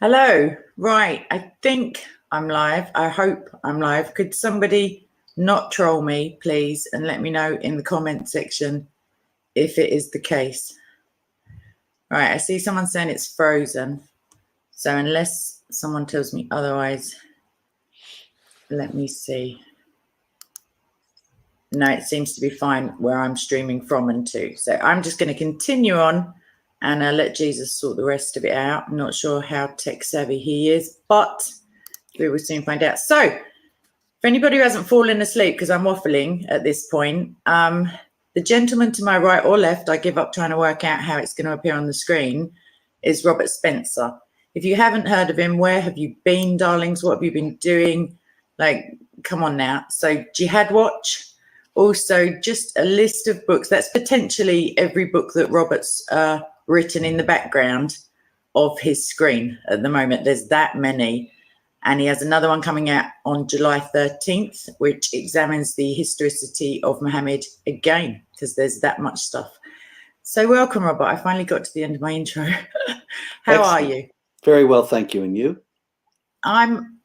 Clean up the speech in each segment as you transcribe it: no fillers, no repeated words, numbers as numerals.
Hello. Right. I think I'm live. I hope I'm live. Could somebody not troll me, please, and let me know in the comment section if it is the case. Right. I see someone saying it's frozen. So unless someone tells me otherwise, let me see. No, it seems to be fine where I'm streaming from and to. So I'm just going to continue on and let Jesus sort the rest of it out. I'm not sure how tech savvy he is, but we will soon find out. So for anybody who hasn't fallen asleep, because I'm waffling at this point, the gentleman to my right or left, I give up trying to work out how it's going to appear on the screen, is Robert Spencer. If you haven't heard of him, where have you been, darlings? What have you been doing? Like, come on now. So Jihad Watch. Also, just a list of books. That's potentially every book that Robert's written in the background of his screen at the moment. There's that many. And he has another one coming out on July 13th, which examines the historicity of Muhammad again, because there's that much stuff. So welcome, Robert. I finally got to the end of my intro. How are you? Very well, thank you. And you? I'm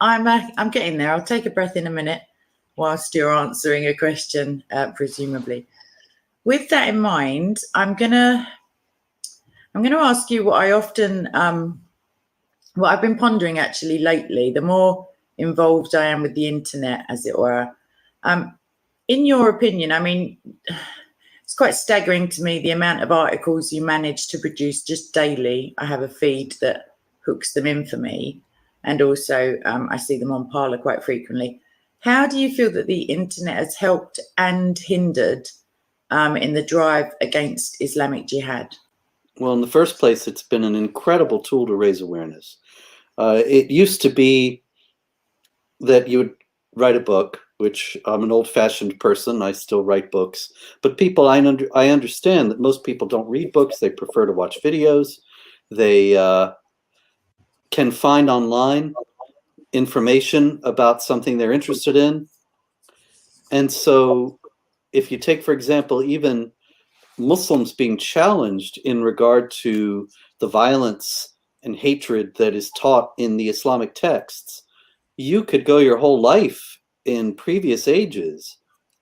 getting there. I'll take a breath in a minute whilst you're answering a question, presumably. With that in mind, I'm gonna ask you what I often what I've been pondering actually lately, the more involved I am with the internet, as it were. In your opinion, I mean, it's quite staggering to me the amount of articles you manage to produce just daily. I have a feed that hooks them in for me. And also I see them on Parler quite frequently. How do you feel that the internet has helped and hindered in the drive against Islamic Jihad? Well, in the first place, it's been an incredible tool to raise awareness. It used to be that you would write a book, which I'm an old-fashioned person. I still write books. But people, I understand that most people don't read books. They prefer to watch videos. They can find online information about something they're interested in. And so if you take, for example, even Muslims being challenged in regard to the violence and hatred that is taught in the Islamic texts, you could go your whole life in previous ages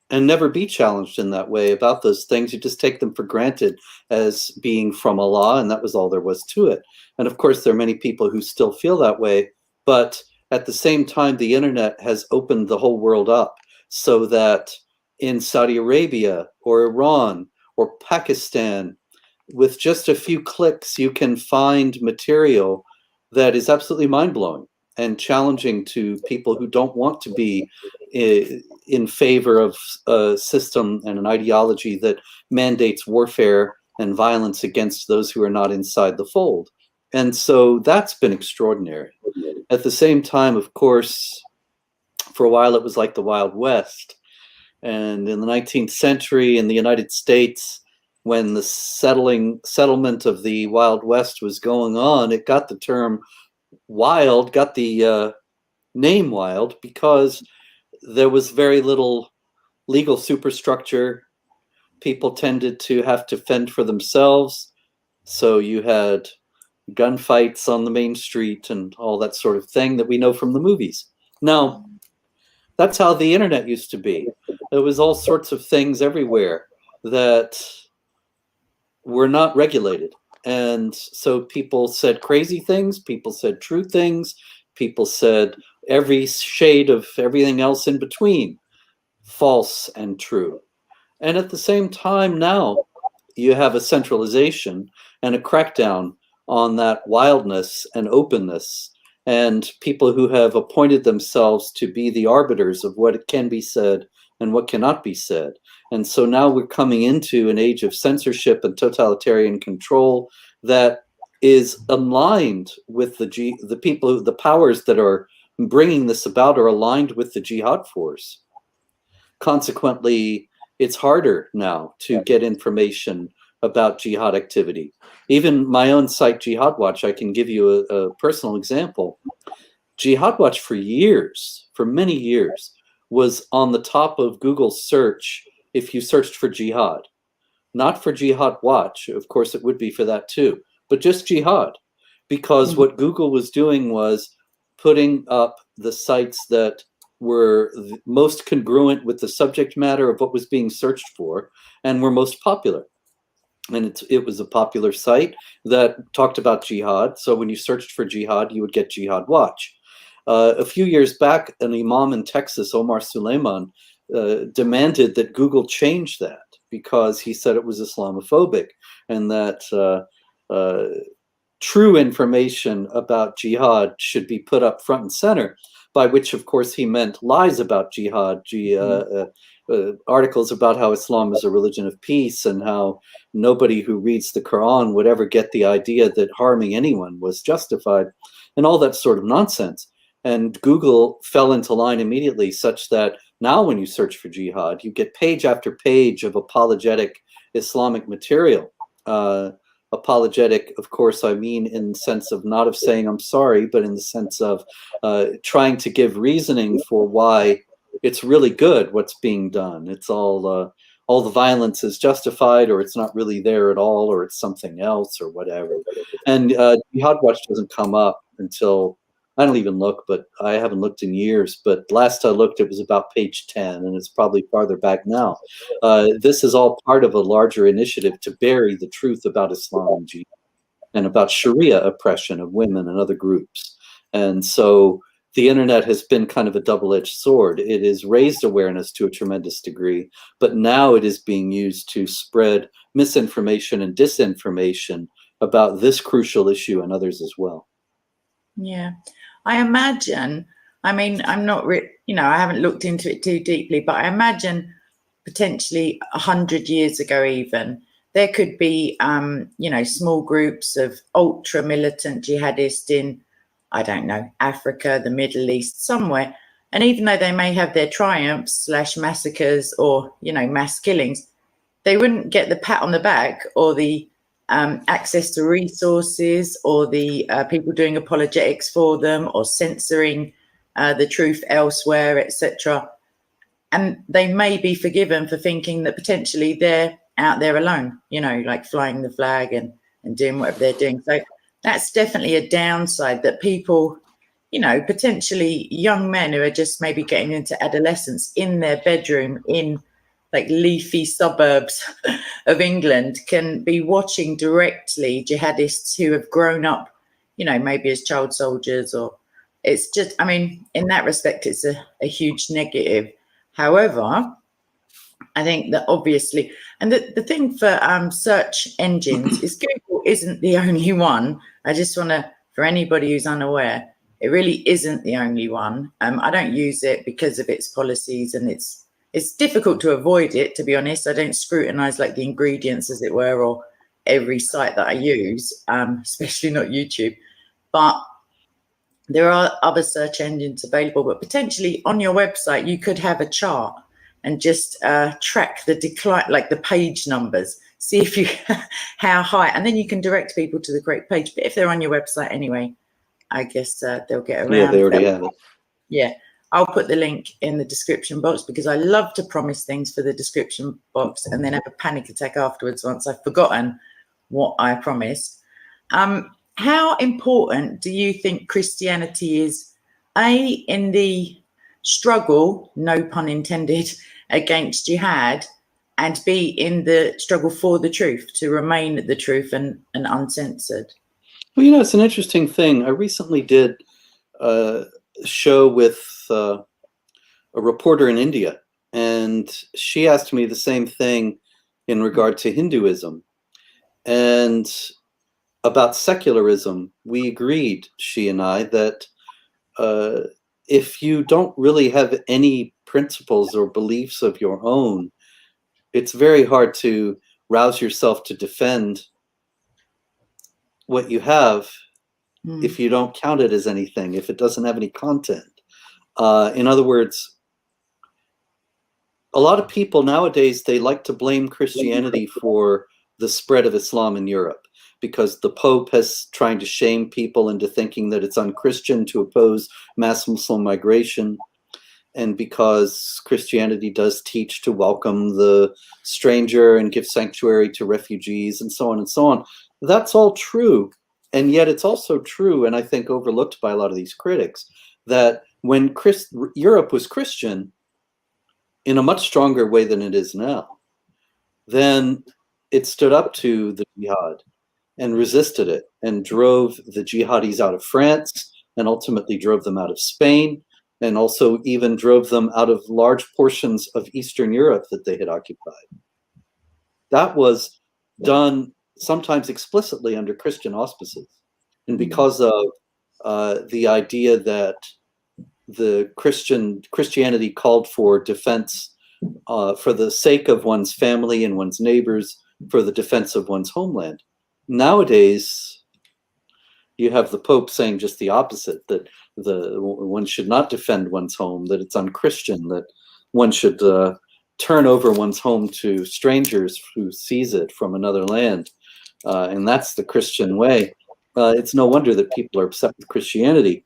and never be challenged in that way about those things. You just take them for granted as being from Allah, and that was all there was to it. And of course, there are many people who still feel that way, but at the same time, the internet has opened the whole world up so that in Saudi Arabia or Iran or Pakistan, with just a few clicks, you can find material that is absolutely mind-blowing and challenging to people who don't want to be in favor of a system and an ideology that mandates warfare and violence against those who are not inside the fold. And so that's been extraordinary. At the same time, of course, for a while it was like the Wild West. And in the 19th century in the United States, when the settlement of the Wild West was going on, it got the term wild, got the name wild, because there was very little legal superstructure. People tended to have to fend for themselves. So you had gunfights on the main street and all that sort of thing that we know from the movies. Now, that's how the internet used to be. There was all sorts of things everywhere that were not regulated. And so people said crazy things, people said true things, people said every shade of everything else in between, false and true. And at the same time now, you have a centralization and a crackdown on that wildness and openness, and people who have appointed themselves to be the arbiters of what can be said and what cannot be said. And so now we're coming into an age of censorship and totalitarian control that is aligned with the people, the powers that are bringing this about are aligned with the jihad force. Consequently, it's harder now to get information about jihad activity. Even my own site, Jihad Watch, I can give you a personal example. Jihad Watch for years, for many years, was on the top of Google's search if you searched for jihad. Not for Jihad Watch, of course it would be for that too, but just jihad. because what Google was doing was putting up the sites that were most congruent with the subject matter of what was being searched for and were most popular. And it was a popular site that talked about jihad. So when you searched for jihad, you would get Jihad Watch. A few years back, an imam in Texas, Omar Suleiman, demanded that Google change that because he said it was Islamophobic, and that true information about jihad should be put up front and center, by which, of course, he meant lies about jihad, articles about how Islam is a religion of peace and how nobody who reads the Quran would ever get the idea that harming anyone was justified, and all that sort of nonsense. And Google fell into line immediately, such that now when you search for jihad, you get page after page of apologetic Islamic material. Apologetic, of course, I mean in the sense of not of saying I'm sorry, but in the sense of trying to give reasoning for why it's really good what's being done. It's all the violence is justified, or it's not really there at all, or it's something else, or whatever. And Jihad Watch doesn't come up until, I don't even look, but I haven't looked in years. But last I looked, it was about page 10, and it's probably farther back now. This is all part of a larger initiative to bury the truth about Islam and jihad, and about Sharia oppression of women and other groups. And so the internet has been kind of a double-edged sword. It has raised awareness to a tremendous degree, but now it is being used to spread misinformation and disinformation about this crucial issue and others as well. Yeah, I imagine, I mean, I'm not, I haven't looked into it too deeply, but I imagine potentially 100 years ago even, there could be, small groups of ultra militant jihadists in, I don't know, Africa, the Middle East, somewhere. And even though they may have their triumphs / massacres or, mass killings, they wouldn't get the pat on the back or the access to resources or the people doing apologetics for them or censoring the truth elsewhere, etc. And they may be forgiven for thinking that potentially they're out there alone, like flying the flag and doing whatever they're doing. So that's definitely a downside, that people, potentially young men who are just maybe getting into adolescence in their bedroom in like leafy suburbs of England can be watching directly jihadists who have grown up, maybe as child soldiers, or it's just, I mean, in that respect, it's a huge negative. However, I think that obviously, and the thing for search engines is Google isn't the only one. I just want to, for anybody who's unaware, it really isn't the only one. I don't use it because of its policies, and it's difficult to avoid it, to be honest. I don't scrutinize like the ingredients, as it were, or every site that I use, especially not YouTube. But there are other search engines available, but potentially on your website, you could have a chart and just track the decline, like the page numbers, see if you, how high, and then you can direct people to the correct page. But if they're on your website anyway, I guess they'll get around. Yeah, they already have it. Yeah, I'll put the link in the description box, because I love to promise things for the description box and then have a panic attack afterwards once I've forgotten what I promised. How important do you think Christianity is, A, in the struggle, no pun intended, against jihad, and B, in the struggle for the truth, to remain the truth and uncensored? Well, it's an interesting thing. I recently did a show with a reporter in India, and she asked me the same thing in regard to Hinduism. And about secularism, we agreed, she and I, that if you don't really have any principles or beliefs of your own, it's very hard to rouse yourself to defend what you have if you don't count it as anything, if it doesn't have any content. In other words, a lot of people nowadays, they like to blame Christianity for the spread of Islam in Europe, because the Pope has trying to shame people into thinking that it's unchristian to oppose mass Muslim migration, and because Christianity does teach to welcome the stranger and give sanctuary to refugees, and so on and so on. That's all true. And yet it's also true, and I think overlooked by a lot of these critics, that when Europe was Christian in a much stronger way than it is now, then it stood up to the jihad and resisted it and drove the jihadis out of France and ultimately drove them out of Spain and also even drove them out of large portions of Eastern Europe that they had occupied. That was done sometimes explicitly under Christian auspices. And because of the idea that the Christianity called for defense for the sake of one's family and one's neighbors, for the defense of one's homeland. Nowadays, you have the Pope saying just the opposite, that one should not defend one's home, that it's unchristian, that one should turn over one's home to strangers who seize it from another land. And that's the Christian way. It's no wonder that people are upset with Christianity.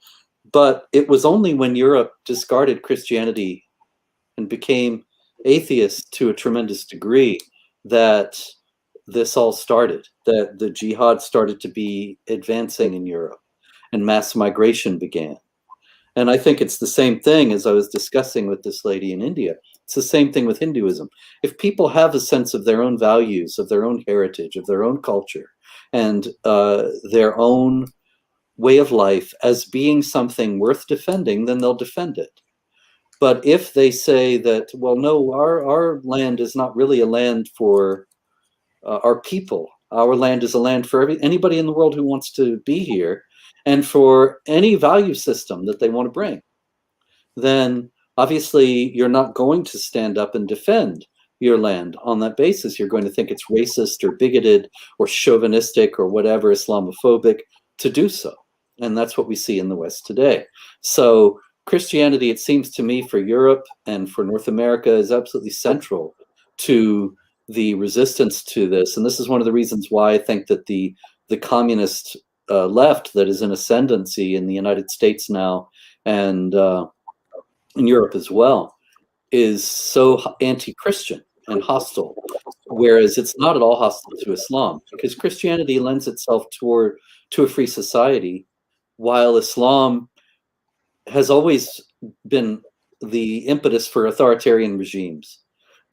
But it was only when Europe discarded Christianity and became atheist to a tremendous degree that this all started, that the jihad started to be advancing in Europe and mass migration began. And I think it's the same thing as I was discussing with this lady in India. It's the same thing with Hinduism. If people have a sense of their own values, of their own heritage, of their own culture, and their own way of life as being something worth defending, then they'll defend it. But if they say that, well, no, our land is not really a land for our people. Our land is a land for anybody in the world who wants to be here and for any value system that they want to bring, then obviously you're not going to stand up and defend your land on that basis. You're going to think it's racist or bigoted or chauvinistic or whatever, Islamophobic to do so. And that's what we see in the West today. So Christianity, it seems to me, for Europe and for North America is absolutely central to the resistance to this. And this is one of the reasons why I think that the communist left that is in ascendancy in the United States now and in Europe as well is so anti-Christian and hostile, whereas it's not at all hostile to Islam, because Christianity lends itself to a free society, while Islam has always been the impetus for authoritarian regimes.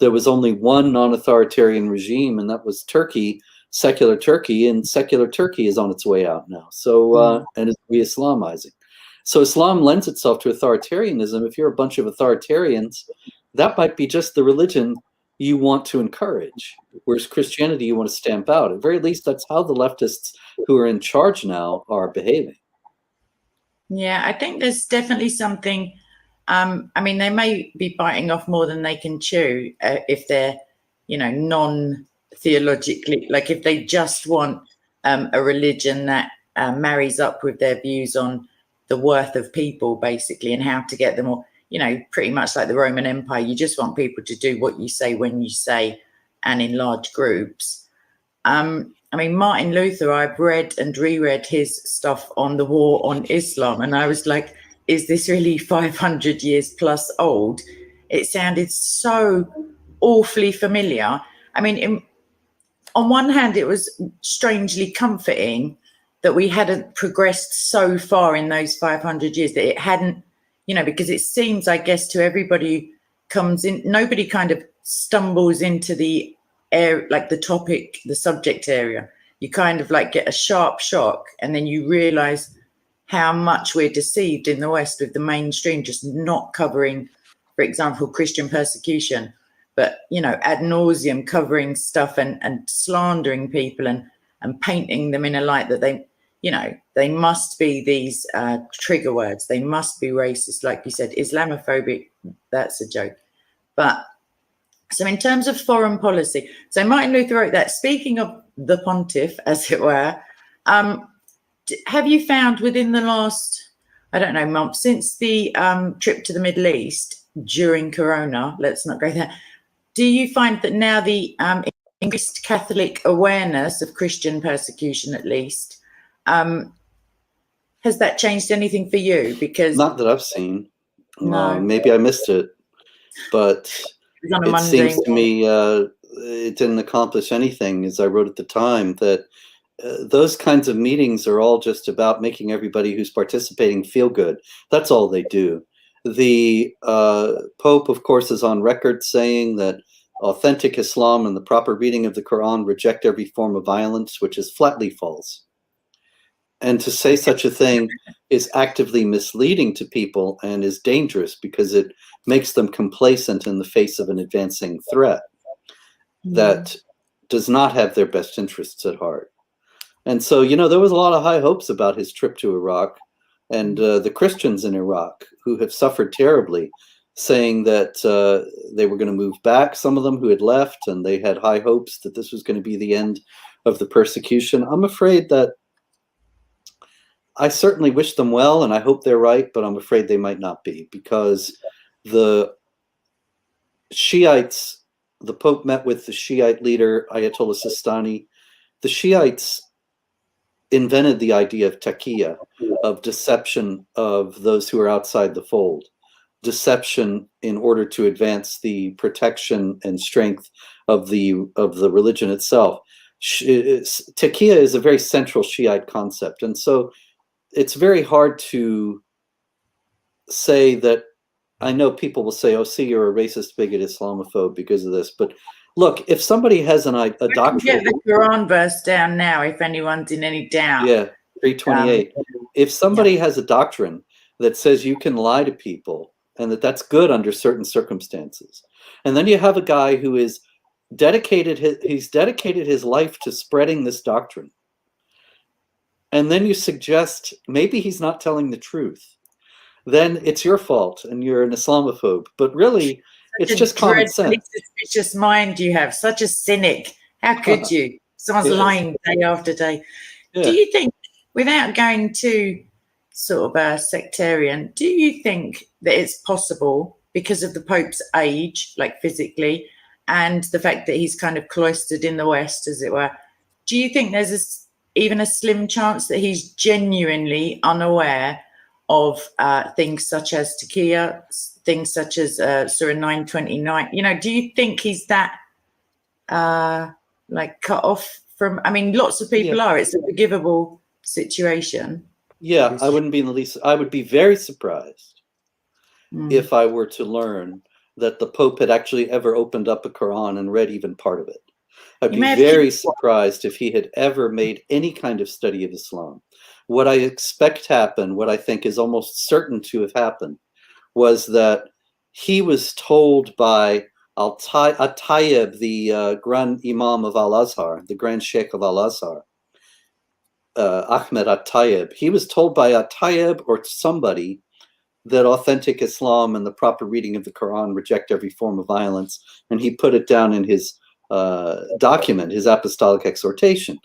There was only one non-authoritarian regime, and that was Turkey, secular Turkey, and secular Turkey is on its way out now. So, and it's re-Islamizing. So Islam lends itself to authoritarianism. If you're a bunch of authoritarians, that might be just the religion you want to encourage, whereas Christianity you want to stamp out. At very least, that's how the leftists who are in charge now are behaving. Yeah, I think there's definitely something. I mean, they may be biting off more than they can chew if they're, non-theologically, like if they just want a religion that marries up with their views on the worth of people, basically, and how to get them all, pretty much like the Roman Empire. You just want people to do what you say when you say, and in large groups. I mean, Martin Luther, I've read and reread his stuff on the war on Islam, and I was like, is this really 500 years plus old? It sounded so awfully familiar. I mean, on one hand, it was strangely comforting that we hadn't progressed so far in those 500 years, that it hadn't, because it seems, I guess, to everybody who comes in, nobody kind of stumbles into the air, like the topic, the subject area. You kind of like get a sharp shock, and then you realize how much we're deceived in the West with the mainstream just not covering, for example, Christian persecution, but, ad nauseum covering stuff and slandering people and painting them in a light that they must be these trigger words. They must be racist. Like you said, Islamophobic, that's a joke. But so in terms of foreign policy, so Martin Luther wrote that. Speaking of the pontiff, as it were, have you found within the last, month, since the trip to the Middle East during Corona, let's not go there, do you find that now the increased Catholic awareness of Christian persecution, at least, has that changed anything for you? Because not that I've seen. No. Maybe I missed it, but it seems to me it didn't accomplish anything. As I wrote at the time, that those kinds of meetings are all just about making everybody who's participating feel good. That's all they do. The Pope, of course, is on record saying that authentic Islam and the proper reading of the Quran reject every form of violence, which is flatly false. And to say such a thing is actively misleading to people and is dangerous because it makes them complacent in the face of an advancing threat that does not have their best interests at heart. And so, you know, there was a lot of high hopes about his trip to Iraq, and the Christians in Iraq who have suffered terribly, saying that they were going to move back, some of them who had left, and they had high hopes that this was going to be the end of the persecution. I'm afraid that I certainly wish them well, and I hope they're right, but I'm afraid they might not be, because the Shiites, the Pope met with the Shiite leader, Ayatollah Sistani. The Shiites invented the idea of taqiyya, of deception of those who are outside the fold, deception in order to advance the protection and strength of the religion itself. Taqiyya is a very central Shiite concept, and so it's very hard to say that. I know people will say, "Oh, see, you're a racist, bigot, Islamophobe because of this," but look, if somebody has a doctrine, get the Quran verse down now, if anyone's in any doubt. Yeah, 328. If somebody has a doctrine that says you can lie to people and that that's good under certain circumstances, and then you have a guy who is dedicated his life to spreading this doctrine, and then you suggest maybe he's not telling the truth, then it's your fault and you're an Islamophobe. But really, it's just common sense. Suspicious mind you have, such a cynic. How could you? Someone's lying day after day. Yeah. Do you think, without going too sort of sectarian, do you think that it's possible, because of the Pope's age, like physically, and the fact that he's kind of cloistered in the West, as it were, do you think there's even a slim chance that he's genuinely unaware of things such as taqiyya, things such as Surah 929? You know, do you think he's that like cut off from? I mean, lots of people are. It's a forgivable situation. Yeah, I wouldn't be in the least. I would be very surprised if I were to learn that the Pope had actually ever opened up a Quran and read even part of it. I'd be very surprised if he had ever made any kind of study of Islam. What I expect happened, what I think is almost certain to have happened, was that he was told by At-Tayyib, the Grand Imam of Al-Azhar, the Grand Sheikh of Al-Azhar, Ahmed At-Tayyib, he was told by At-Tayyib or somebody that authentic Islam and the proper reading of the Quran reject every form of violence, and he put it down in his document, his apostolic exhortation.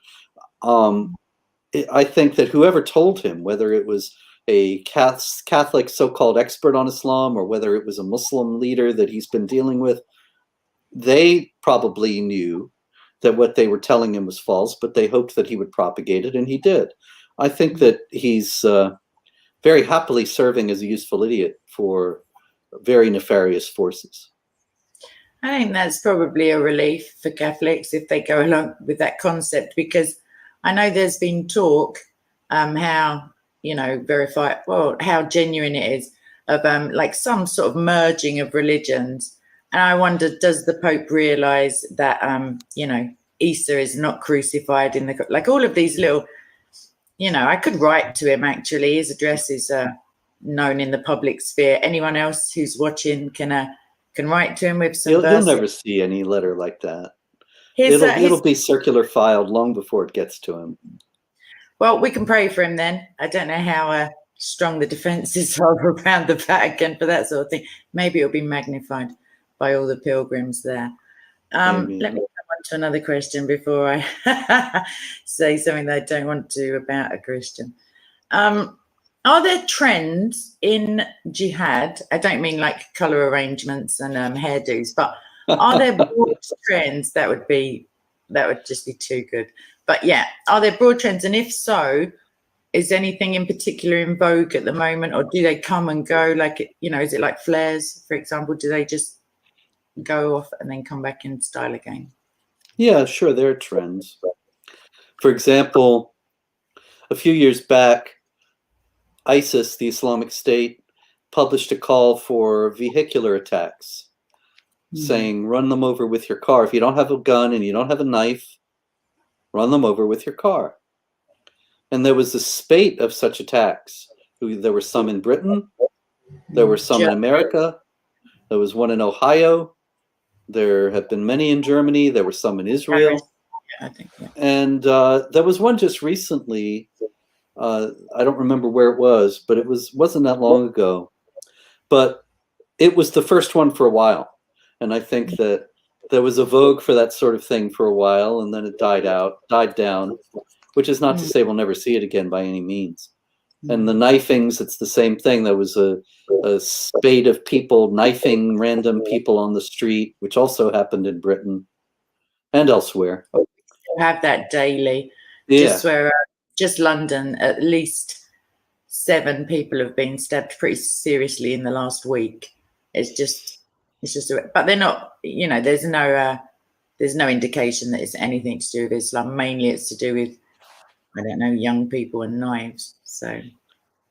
I think that whoever told him, whether it was a Catholic so-called expert on Islam or whether it was a Muslim leader that he's been dealing with, they probably knew that what they were telling him was false, but they hoped that he would propagate it, and he did. I think that he's very happily serving as a useful idiot for very nefarious forces. I think that's probably a relief for Catholics if they go along with that concept, because I know there's been talk how, you know, how genuine it is of like some sort of merging of religions. And I wonder, does the Pope realize that, you know, Isa is not crucified in the, like all of these little, you know, I could write to him actually. His address is known in the public sphere. Anyone else who's watching can write to him with some verses. You'll never see any letter like that. It'll be circular filed long before it gets to him. Well, we can pray for him then. I don't know how strong the defences are around the Vatican for that sort of thing. Maybe it'll be magnified by all the pilgrims there. Let me come on to another question before I say something that I don't want to about a Christian. Are there trends in jihad? I don't mean like colour arrangements and hairdos, but are there broad trends? That would just be too good. But yeah, are there broad trends? And if so, is anything in particular in vogue at the moment, or do they come and go? Like, you know, is it like flares, for example? Do they just go off and then come back in style again? Yeah, sure, there are trends. For example, a few years back, ISIS, the Islamic State, published a call for vehicular attacks, saying, run them over with your car. If you don't have a gun and you don't have a knife, run them over with your car. And there was a spate of such attacks. There were some in Britain, there were some in America, there was one in Ohio, there have been many in Germany, there were some in Israel. I think, yeah. And there was one just recently, I don't remember where it was, but it wasn't that long ago. But it was the first one for a while. And I think that there was a vogue for that sort of thing for a while, and then it died down, which is not to say we'll never see it again by any means. And the knifings, it's the same thing. There was a spate of people knifing random people on the street, which also happened in Britain and elsewhere. We have that daily. Yeah. Just London, at least 7 people have been stabbed pretty seriously in the last week. It's just, but they're not, there's no indication that it's anything to do with Islam. Mainly it's to do with, I don't know, young people and knives. So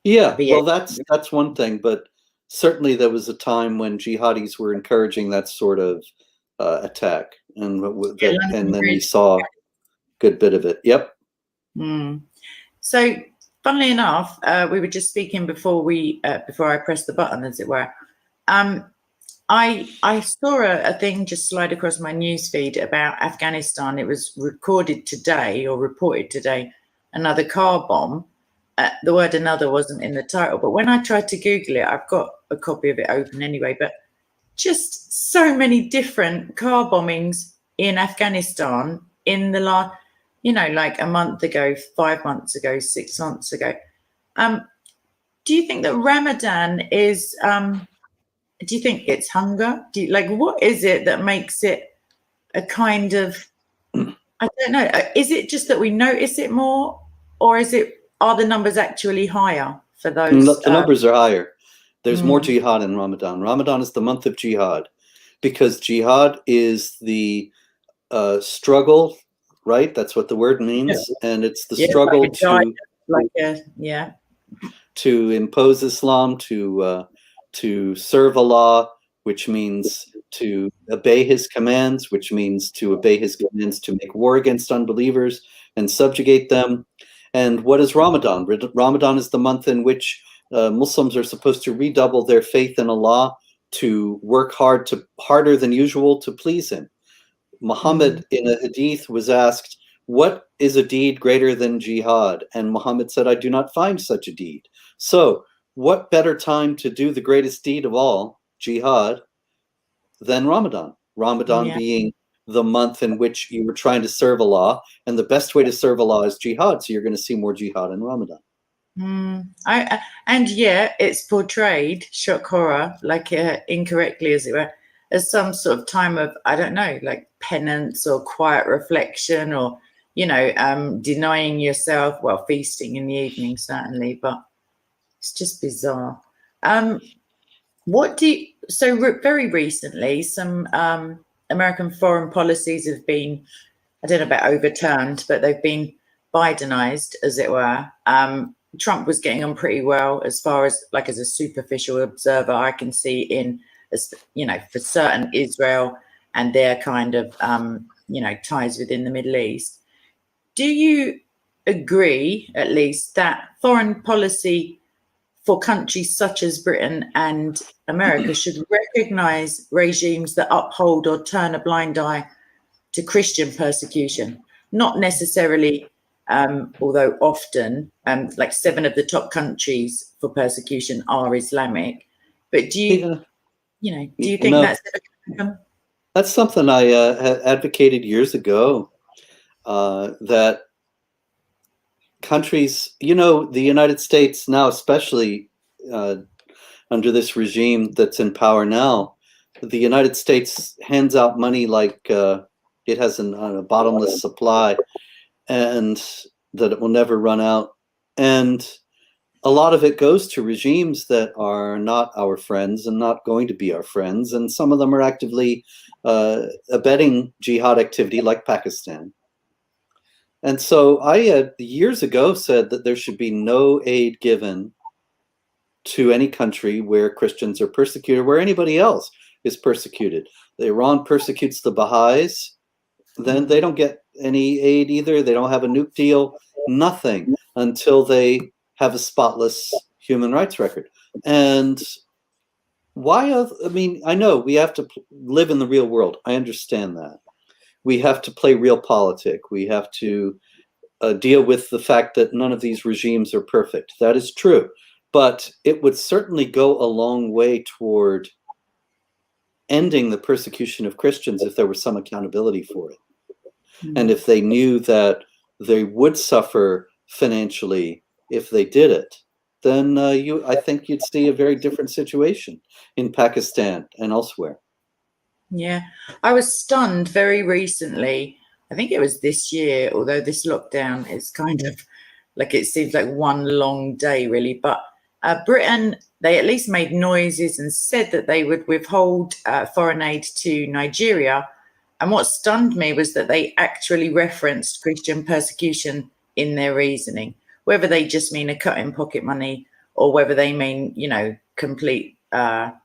yeah, well, that's one thing, but certainly there was a time when jihadis were encouraging that sort of attack, and then we saw a good bit of it. Yep. So, funnily enough, we were just speaking before I pressed the button, as it were. I saw a thing just slide across my newsfeed about Afghanistan. It was reported today, another car bomb. The word "another" wasn't in the title, but when I tried to Google it, I've got a copy of it open anyway, but just so many different car bombings in Afghanistan in the last, like a month ago, 5 months ago, 6 months ago. Do you think that Ramadan is, do you think it's hunger? What is it that makes it a kind of, I don't know, is it just that we notice it more, or are the numbers actually higher for those? The numbers are higher. There's more jihad in Ramadan. Ramadan is the month of jihad, because jihad is the struggle, right? That's what the word means. Yeah. And it's the struggle to impose Islam, to serve Allah, which means to obey his commands, which means to obey his commands to make war against unbelievers and subjugate them. And what is Ramadan? Ramadan is the month in which Muslims are supposed to redouble their faith in Allah, to work harder than usual to please him. Muhammad in a hadith was asked, what is a deed greater than jihad? And Muhammad said, I do not find such a deed. So what better time to do the greatest deed of all, jihad, than Ramadan? Ramadan being the month in which you were trying to serve Allah, and the best way to serve Allah is jihad. So you're going to see more jihad in Ramadan. And yet it's portrayed, shock horror, incorrectly as it were, as some sort of time of, I don't know, like penance or quiet reflection, or denying yourself, feasting in the evening certainly, but it's just bizarre. Very recently, some American foreign policies have been, I don't know about overturned, but they've been Bidenized, as it were. Trump was getting on pretty well, as far as as a superficial observer I can see, for certain, Israel and their kind of ties within the Middle East. Do you agree, at least, that foreign policy for countries such as Britain and America should recognize regimes that uphold or turn a blind eye to Christian persecution? Not necessarily, although often, 7 of the top countries for persecution are Islamic. But do you think that's something I advocated years ago, that countries, the United States now, especially under this regime that's in power now, the United States hands out money like it has a bottomless supply, and that it will never run out. And a lot of it goes to regimes that are not our friends and not going to be our friends. And some of them are actively abetting jihad activity, like Pakistan. And so I had years ago said that there should be no aid given to any country where Christians are persecuted, where anybody else is persecuted. Iran persecutes the Baha'is, then they don't get any aid either. They don't have a nuke deal, nothing until they have a spotless human rights record. And I mean, I know we have to live in the real world. I understand that. We have to play realpolitik. We have to deal with the fact that none of these regimes are perfect. That is true. But it would certainly go a long way toward ending the persecution of Christians if there was some accountability for it. And if they knew that they would suffer financially if they did it, then I think you'd see a very different situation in Pakistan and elsewhere. Yeah, I was stunned very recently. I think it was this year, although this lockdown is kind of like, it seems like one long day, really. But Britain, they at least made noises and said that they would withhold foreign aid to Nigeria. And what stunned me was that they actually referenced Christian persecution in their reasoning, whether they just mean a cut in pocket money or whether they mean, complete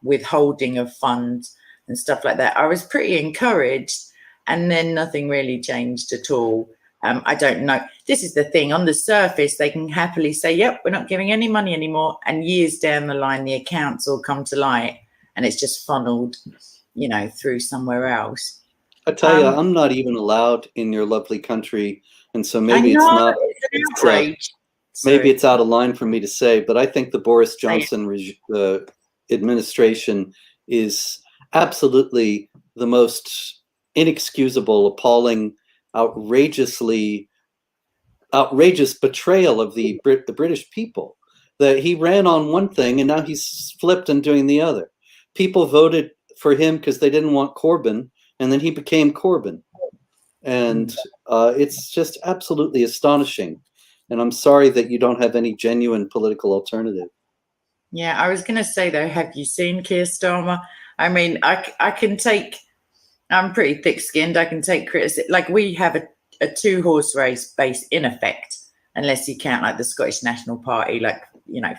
withholding of funds and stuff like that. I was pretty encouraged, and then nothing really changed at all. I don't know. This is the thing. On the surface, they can happily say, yep, we're not giving any money anymore. And years down the line, the accounts all come to light and it's just funneled, through somewhere else. I tell you, I'm not even allowed in your lovely country. And so maybe it's an outrage. Maybe it's out of line for me to say, but I think the Boris Johnson administration is absolutely the most inexcusable, appalling, outrageous betrayal of the British people. That he ran on one thing and now he's flipped and doing the other. People voted for him because they didn't want Corbyn, and then he became Corbyn. And it's just absolutely astonishing. And I'm sorry that you don't have any genuine political alternative. Yeah, I was going to say, though, have you seen Keir Starmer? I mean, I'm pretty thick-skinned. I can take criticism. Like, we have a two-horse race base in effect, unless you count, like, the Scottish National Party, like,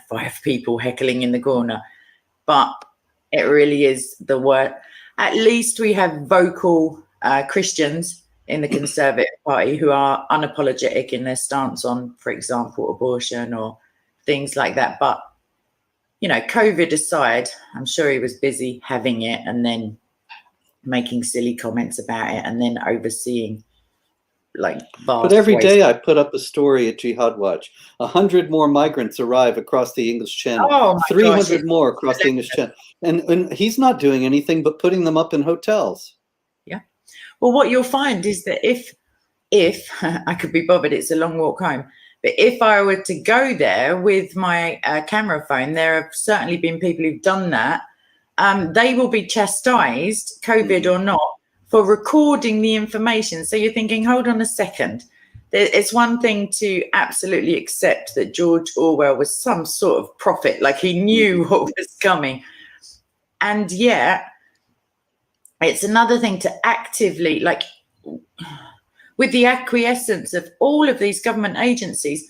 5 people heckling in the corner. But it really is the word. At least we have vocal Christians in the Conservative Party who are unapologetic in their stance on, for example, abortion or things like that. But, COVID aside, I'm sure he was busy having it and then making silly comments about it and then overseeing But every day I put up a story at Jihad Watch. 100 more migrants arrive across the English Channel. 300 more across the English Channel. And he's not doing anything but putting them up in hotels. Yeah. Well, what you'll find is that if I could be bothered, it's a long walk home. But if I were to go there with my camera phone, there have certainly been people who've done that. They will be chastised, COVID or not, for recording the information. So you're thinking, hold on a second. It's one thing to absolutely accept that George Orwell was some sort of prophet, like he knew what was coming. And yet, it's another thing to actively, with the acquiescence of all of these government agencies,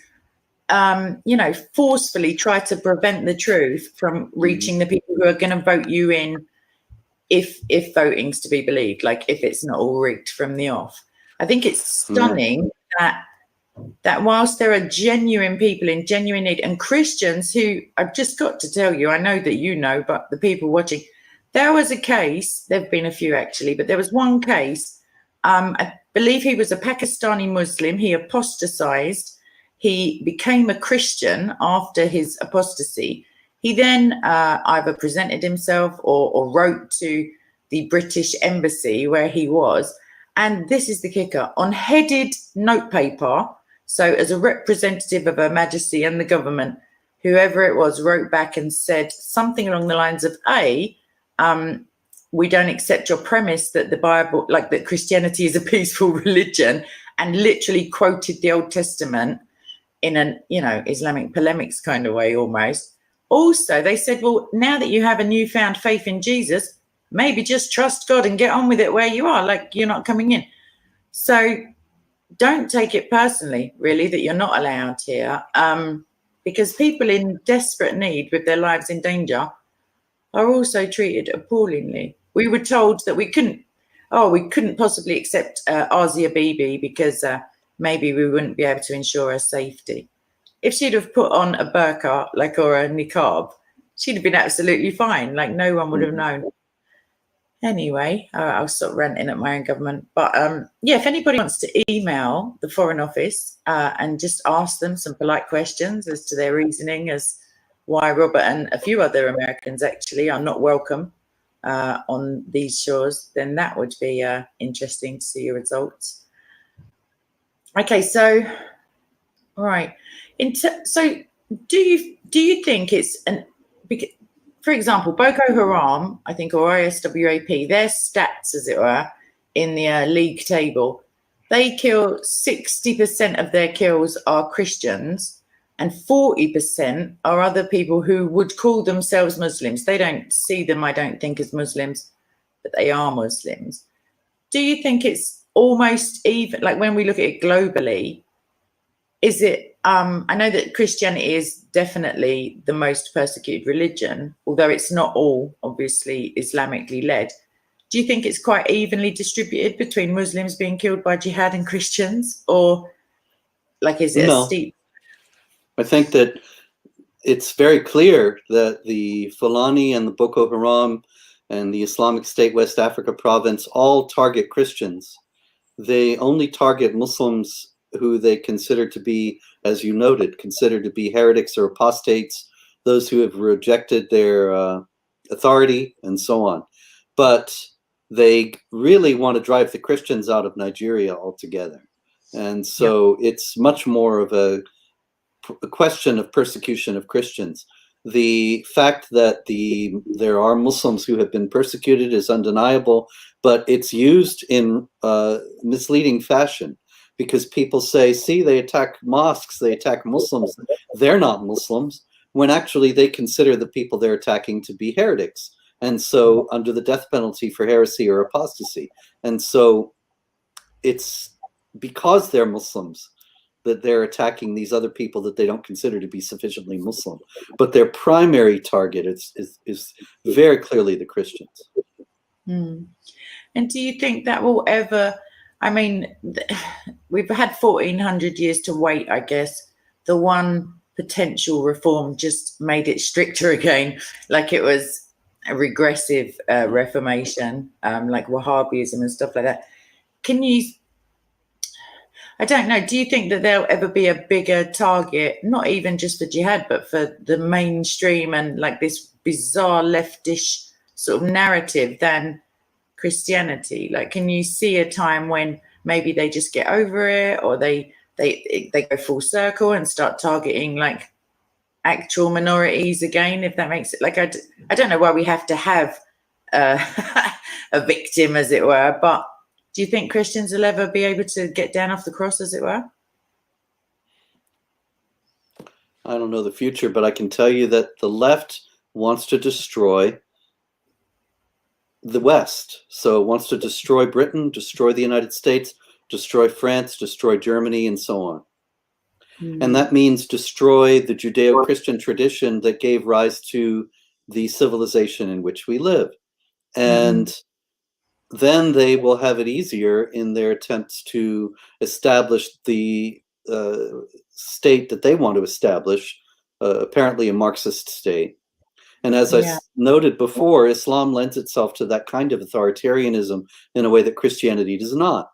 forcefully try to prevent the truth from reaching the people who are going to vote you in, if voting's to be believed, like if it's not all rigged from the off. I think it's stunning that whilst there are genuine people in genuine need, and Christians who, I've just got to tell you, I know that but the people watching, there was a case, there have been a few actually, but there was one case, I believe he was a Pakistani Muslim, he apostatized, he became a Christian after his apostasy. He then either presented himself or wrote to the British embassy where he was. And this is the kicker, on headed notepaper. So as a representative of Her Majesty and the government, whoever it was wrote back and said something along the lines of, we don't accept your premise that the Bible, that Christianity is a peaceful religion, and literally quoted the Old Testament in an, Islamic polemics kind of way almost. Also, they said, well, now that you have a newfound faith in Jesus, maybe just trust God and get on with it where you are, like you're not coming in. So don't take it personally, really, that you're not allowed here, because people in desperate need with their lives in danger are also treated appallingly. We were told that we couldn't possibly accept Asia Bibi because maybe we wouldn't be able to ensure her safety. If she'd have put on a burqa, like, or a niqab, she'd have been absolutely fine. Like, no one would have known. Anyway, I'll stop ranting at my own government. But yeah, if anybody wants to email the Foreign Office and just ask them some polite questions as to their reasoning as why Robert and a few other Americans actually are not welcome on these shores, then that would be interesting to see your results. Okay, so all right. So do you think it's for example, Boko Haram, I think, or ISWAP, their stats, as it were, in the league table, they kill 60% of their kills are Christians, and 40% are other people who would call themselves Muslims. They don't see them, I don't think, as Muslims, but they are Muslims. Do you think it's almost even, like when we look at it globally, is it, I know that Christianity is definitely the most persecuted religion, although it's not all obviously Islamically led. Do you think it's quite evenly distributed between Muslims being killed by jihad and Christians, or like is it a steep? I think that it's very clear that the Fulani and the Boko Haram and the Islamic State West Africa province all target Christians. They only target Muslims who they consider to be, as you noted, considered to be heretics or apostates, those who have rejected their authority and so on. But they really want to drive the Christians out of Nigeria altogether. And so it's much more of a question of persecution of Christians. The fact that there are Muslims who have been persecuted is undeniable, but it's used in misleading fashion, because people say, see, they attack mosques, they attack Muslims, they're not Muslims, when actually they consider the people they're attacking to be heretics, and so under the death penalty for heresy or apostasy. And so it's because they're Muslims that they're attacking these other people that they don't consider to be sufficiently Muslim. But their primary target is very clearly the Christians. And do you think that will ever, I mean, we've had 1400 years to wait, I guess. The one potential reform just made it stricter again, like it was a regressive reformation, like Wahhabism and stuff like that. I don't know, do you think that there'll ever be a bigger target, not even just for jihad, but for the mainstream and like this bizarre leftish sort of narrative than Christianity? Like, can you see a time when maybe they just get over it, or they go full circle and start targeting like actual minorities again, if that makes it, like, I don't know why we have to have a victim, as it were, but do you think Christians will ever be able to get down off the cross, as it were? I don't know the future, but I can tell you that the left wants to destroy the West. So it wants to destroy Britain, destroy the United States, destroy France, destroy Germany, and so on. And that means destroy the Judeo-Christian tradition that gave rise to the civilization in which we live. And then they will have it easier in their attempts to establish the state that they want to establish, apparently a Marxist state. And as I noted before, Islam lends itself to that kind of authoritarianism in a way that Christianity does not.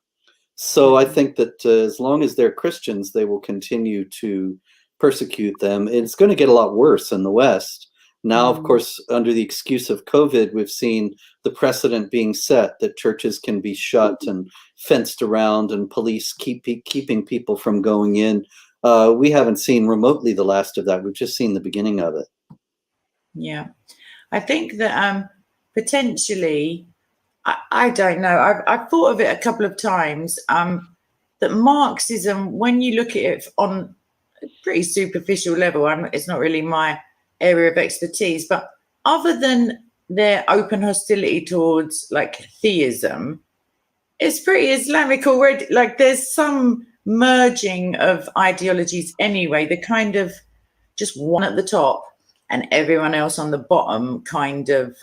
So I think that as long as they're Christians, they will continue to persecute them. It's going to get a lot worse in the West. Now, of course, under the excuse of COVID, we've seen the precedent being set that churches can be shut and fenced around and police keeping people from going in. We haven't seen remotely the last of that. We've just seen the beginning of it. Yeah, I think that potentially, I don't know, I've thought of it a couple of times, that Marxism, when you look at it on a pretty superficial level, it's not really my area of expertise, but other than their open hostility towards like theism, it's pretty Islamic already. Like there's some merging of ideologies anyway. The kind of just one at the top and everyone else on the bottom kind of,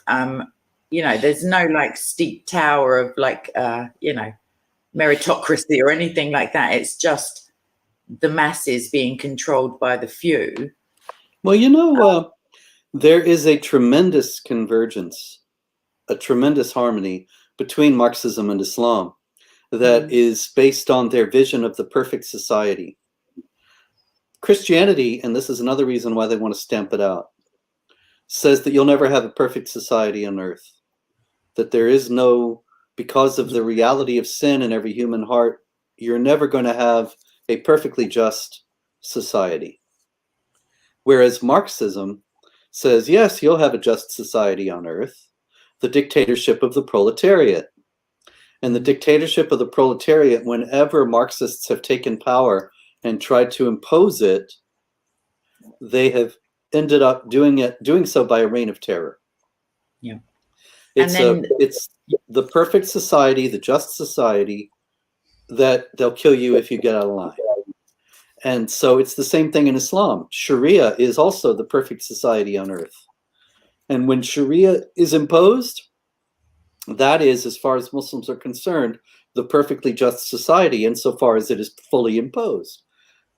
there's no like steep tower of like, meritocracy or anything like that. It's just the masses being controlled by the few. Well, there is a tremendous convergence, a tremendous harmony between Marxism and Islam that is based on their vision of the perfect society. Christianity, and this is another reason why they want to stamp it out, says that you'll never have a perfect society on earth, that there is no, because of the reality of sin in every human heart, you're never going to have a perfectly just society. Whereas Marxism says, yes, you'll have a just society on earth, the dictatorship of the proletariat. And the dictatorship of the proletariat, whenever Marxists have taken power and tried to impose it, they have ended up doing so by a reign of terror. Yeah. It's the perfect society, the just society, that they'll kill you if you get out of line. And so it's the same thing in Islam. Sharia is also the perfect society on earth. And when Sharia is imposed, that is, as far as Muslims are concerned, the perfectly just society insofar as it is fully imposed.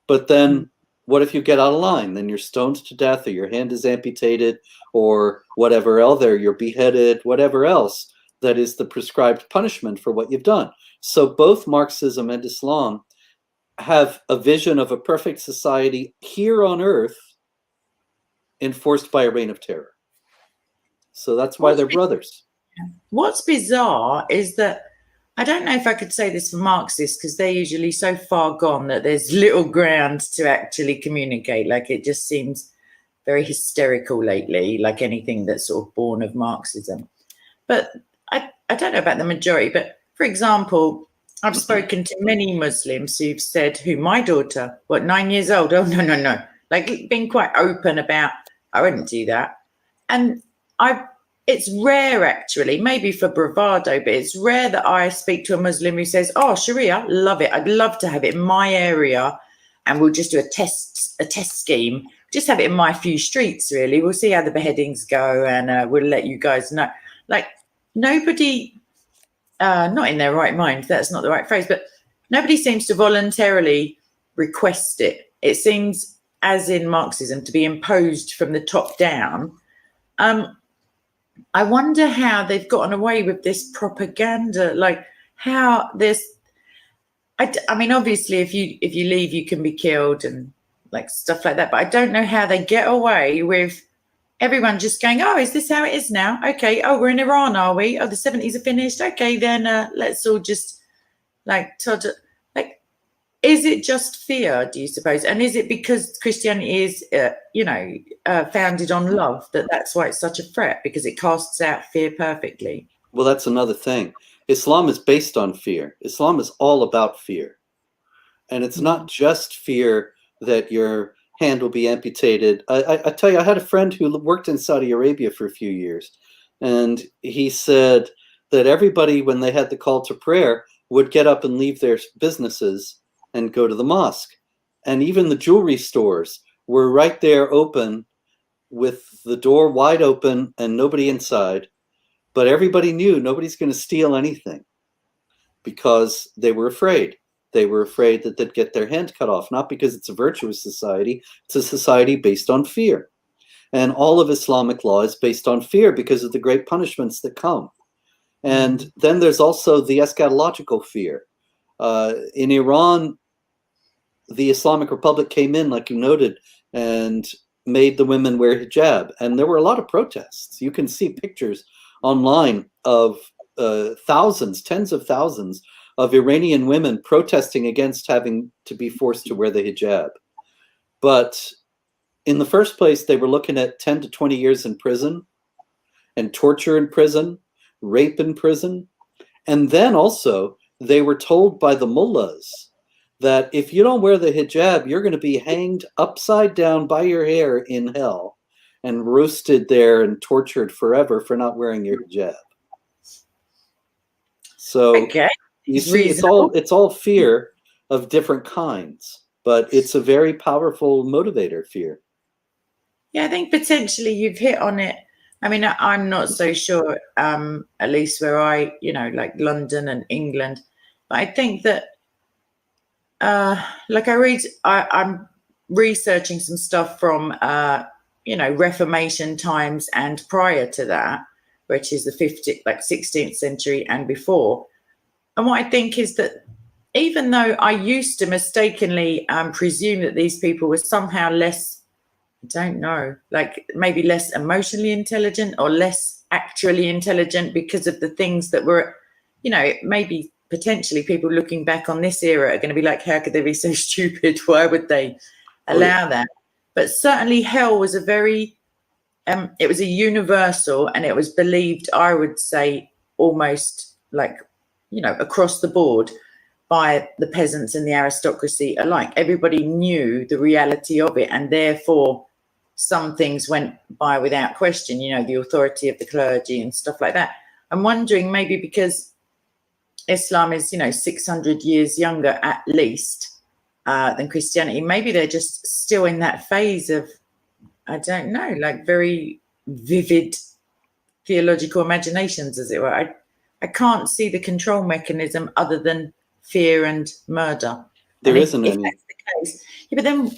But then what if you get out of line? Then you're stoned to death, or your hand is amputated, or whatever else, you're beheaded, whatever else that is the prescribed punishment for what you've done. So both Marxism and Islam have a vision of a perfect society here on earth enforced by a reign of terror. So that's why they're brothers. What's bizarre is that, I don't know if I could say this for Marxists, because they're usually so far gone that there's little ground to actually communicate. Like, it just seems very hysterical lately, like anything that's sort of born of Marxism. But I don't know about the majority, but for example, I've spoken to many Muslims who've said, who my daughter, 9 years old? Oh, no. Like, been quite open about, I wouldn't do that. And it's rare, actually, maybe for bravado, but it's rare that I speak to a Muslim who says, oh, Sharia, love it. I'd love to have it in my area, and we'll just do a test scheme. Just have it in my few streets, really. We'll see how the beheadings go, and we'll let you guys know. Like, nobody, not in their right mind, that's not the right phrase, but nobody seems to voluntarily request it. It seems, as in Marxism, to be imposed from the top down. I wonder how they've gotten away with this propaganda, like how this, I mean, obviously if you leave, you can be killed and like stuff like that, but I don't know how they get away with everyone just going, oh, is this how it is now? Okay. Oh, we're in Iran, are we? Oh, the 70s are finished. Okay, then let's all just is it just fear, do you suppose? And is it because Christianity is, founded on love, that's why it's such a threat, because it casts out fear perfectly? Well, that's another thing. Islam is based on fear. Islam is all about fear. And it's not just fear that your hand will be amputated. I tell you, I had a friend who worked in Saudi Arabia for a few years, and he said that everybody, when they had the call to prayer, would get up and leave their businesses and go to the mosque. And even the jewelry stores were right there open with the door wide open and nobody inside. But everybody knew nobody's going to steal anything because they were afraid. They were afraid that they'd get their hand cut off, not because it's a virtuous society. It's a society based on fear. And all of Islamic law is based on fear because of the great punishments that come. And then there's also the eschatological fear. In Iran, the Islamic Republic came in, like you noted, and made the women wear hijab. And there were a lot of protests. You can see pictures online of thousands, tens of thousands of Iranian women protesting against having to be forced to wear the hijab. But in the first place, they were looking at 10 to 20 years in prison, and torture in prison, rape in prison. And then also, they were told by the mullahs that if you don't wear the hijab, you're going to be hanged upside down by your hair in hell and roasted there and tortured forever for not wearing your hijab. So you see, it's all fear. of different kinds, but it's a very powerful motivator, fear. Yeah, I think potentially you've hit on it. I mean, I'm not so sure, at least where I, like London and England, but I think that, like I'm researching some stuff from, Reformation times and prior to that, which is the 16th century and before. And what I think is that even though I used to mistakenly presume that these people were somehow less, I don't know, like maybe less emotionally intelligent or less actually intelligent because of the things that were, maybe potentially people looking back on this era are going to be like, how could they be so stupid? Why would they allow that? But certainly hell was a very, it was a universal, and it was believed, I would say, almost like, across the board by the peasants and the aristocracy alike. Everybody knew the reality of it, and therefore some things went by without question, the authority of the clergy and stuff like that. I'm wondering, maybe because Islam is, 600 years younger at least than Christianity, maybe they're just still in that phase of, I don't know, like very vivid theological imaginations, as it were. I can't see the control mechanism other than fear and murder. There and isn't if any. that's the case, but then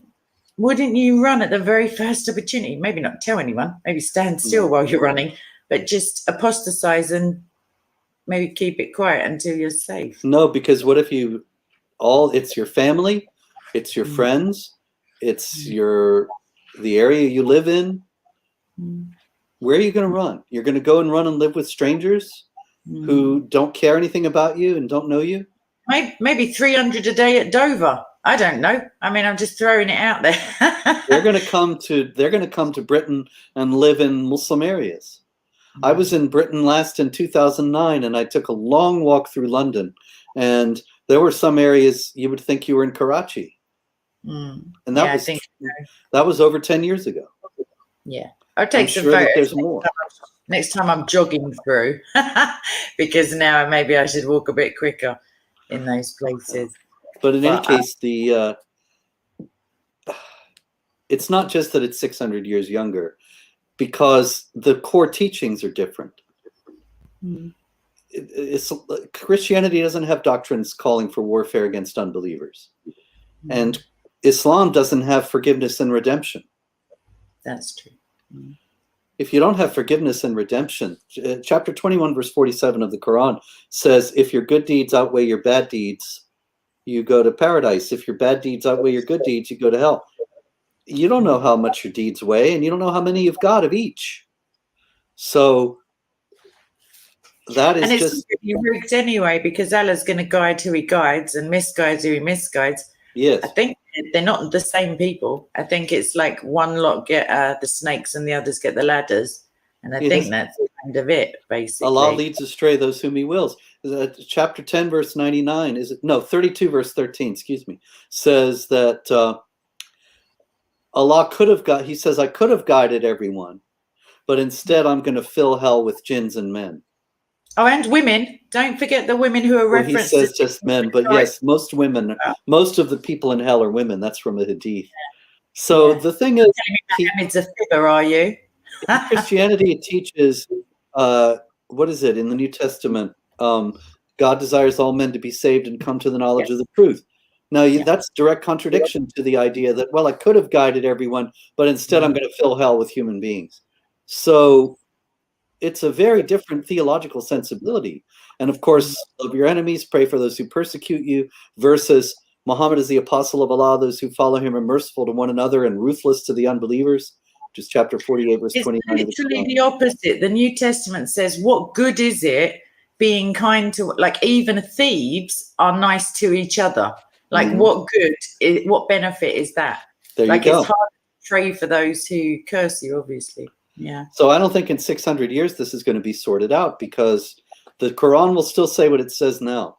wouldn't you run at the very first opportunity? Maybe not tell anyone, maybe stand still while you're running, but just apostatize and maybe keep it quiet until you're safe. No, because what if it's your family, it's your friends, it's the area you live in. Where are you going to run? You're going to go and run and live with strangers who don't care anything about you and don't know you? Maybe 300 a day at Dover. I don't know. I mean, I'm just throwing it out there. They're going to come to Britain and live in Muslim areas. I was in Britain last in 2009, and I took a long walk through London, and there were some areas you would think you were in Karachi. And that was over 10 years ago. Yeah. I'll take some photos. There's more. Next time I'm jogging through, because now maybe I should walk a bit quicker in those places. But in any case, it's not just that it's 600 years younger, because the core teachings are different. Christianity doesn't have doctrines calling for warfare against unbelievers. And Islam doesn't have forgiveness and redemption. That's true. If you don't have forgiveness and redemption, chapter 21, verse 47 of the Quran says, if your good deeds outweigh your bad deeds, you go to paradise. If your bad deeds outweigh your good deeds, you go to hell. You don't know how much your deeds weigh, and you don't know how many you've got of each. So that is, and it's just rigged anyway, because Allah's going to guide who he guides and misguides who he misguides. Yes. I think they're not the same people. I think it's like one lot get the snakes and the others get the ladders. And I think that's kind of it, basically. Allah leads astray those whom he wills. Chapter 10, verse 99, 32, verse 13, says that Allah he says, I could have guided everyone, but instead I'm going to fill hell with jinns and men. Oh, and women. Don't forget the women who are referenced. He says just men, but yes, most women, most of the people in hell are women. That's from a hadith. So the thing is, it's a figure, are you? In Christianity, it teaches, what is it in the New Testament? God desires all men to be saved and come to the knowledge of the truth. Now, that's direct contradiction to the idea that, well, I could have guided everyone, but instead I'm going to fill hell with human beings. So it's a very different theological sensibility. And of course, love your enemies, pray for those who persecute you, versus Muhammad is the apostle of Allah, those who follow him are merciful to one another and ruthless to the unbelievers, which is chapter 48, verse 29. It's literally the opposite. The New Testament says, what good is it being kind to, like, even thieves are nice to each other. Like, what benefit is that? There you go. It's hard to pray for those who curse you, obviously. Yeah. So I don't think in 600 years this is going to be sorted out, because the Quran will still say what it says now.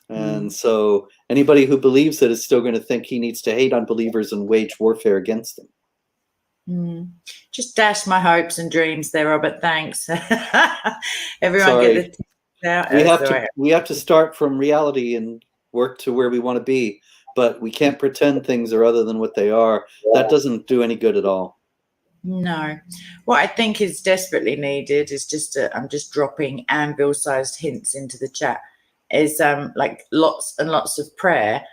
And so anybody who believes it is still going to think he needs to hate unbelievers and wage warfare against them. Just dashed my hopes and dreams there, Robert. Thanks. Everyone get the out. We have to start from reality and work to where we want to be, but we can't pretend things are other than what they are. That doesn't do any good at all. No. What I think is desperately needed is just I'm just dropping anvil-sized hints into the chat, is like lots and lots of prayer.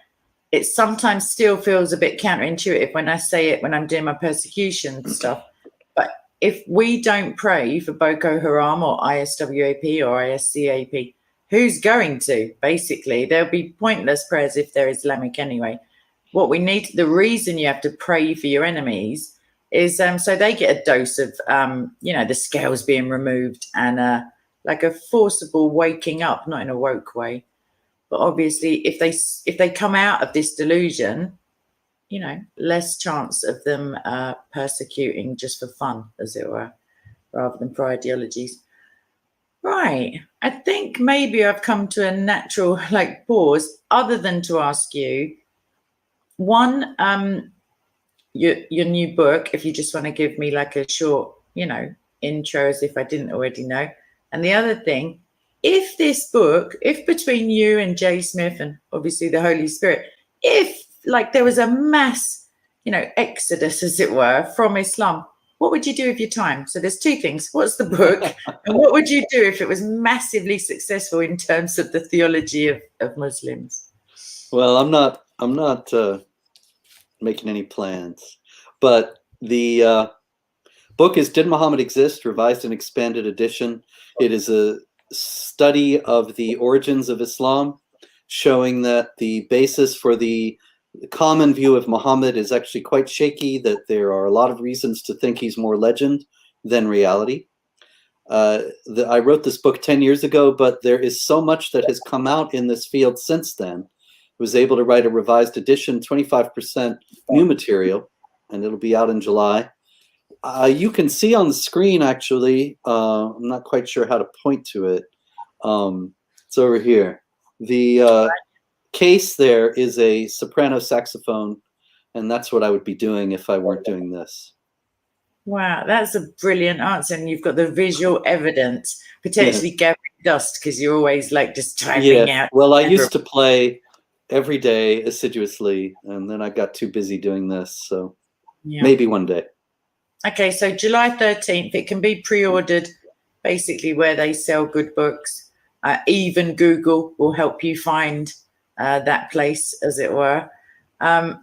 It sometimes still feels a bit counterintuitive when I say it when I'm doing my persecution stuff. But if we don't pray for Boko Haram or ISWAP or ISCAP, who's going to? Basically, there'll be pointless prayers if they're Islamic anyway. What we need, the reason you have to pray for your enemies is so they get a dose of, the scales being removed and like a forcible waking up, not in a woke way. But obviously, if they come out of this delusion, less chance of them persecuting just for fun, as it were, rather than for ideologies. Right. I think maybe I've come to a natural pause, other than to ask you one, your new book, if you just want to give me like a short, intro as if I didn't already know. And the other thing, if this book, if between you and Jay Smith and obviously the Holy Spirit, if there was a mass, exodus, as it were, from Islam, what would you do with your time? So there's two things. What's the book? And what would you do if it was massively successful in terms of the theology of Muslims? Well, I'm not making any plans, but the book is Did Muhammad Exist? Revised and Expanded Edition. It is a study of the origins of Islam, showing that the basis for the common view of Muhammad is actually quite shaky, that there are a lot of reasons to think he's more legend than reality. I wrote this book 10 years ago, but there is so much that has come out in this field since then. I was able to write a revised edition, 25% new material, and it'll be out in July. You can see on the screen, actually, I'm not quite sure how to point to it. It's over here. The case there is a soprano saxophone, and that's what I would be doing if I weren't doing this. Wow, that's a brilliant answer. And you've got the visual evidence, potentially gathering dust, because you're always just typing out. Well, I used to play every day assiduously, and then I got too busy doing this. So maybe one day. Okay, so July 13th, it can be pre-ordered basically where they sell good books. Even Google will help you find that place, as it were. So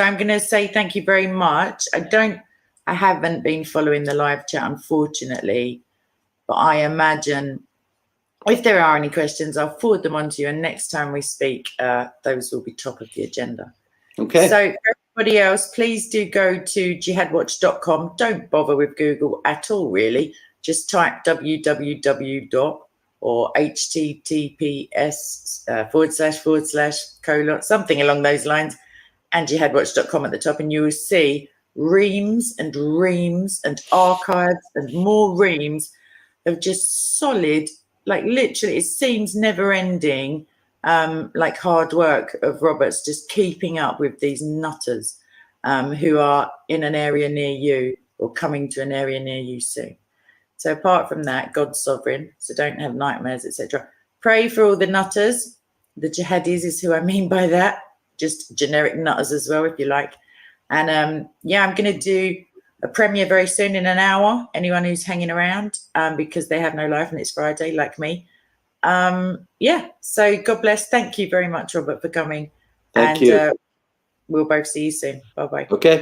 I'm going to say thank you very much. I haven't been following the live chat, unfortunately, but I imagine if there are any questions, I'll forward them on to you. And next time we speak, those will be top of the agenda. Okay. So for everybody else, please do go to jihadwatch.com. Don't bother with Google at all, really. Just type www. or https / something along those lines, and jihadwatch.com at the top, and you will see reams and reams and archives and more reams of just solid, literally, it seems never ending, hard work of Robert's just keeping up with these nutters who are in an area near you or coming to an area near you soon. So apart from that, God's sovereign, so don't have nightmares, etc. Pray for all the nutters. The jihadis is who I mean by that. Just generic nutters as well, if you like. And I'm going to do a premiere very soon in an hour. Anyone who's hanging around because they have no life and it's Friday, like me. So God bless. Thank you very much, Robert, for coming. Thank you. We'll both see you soon. Bye-bye. Okay.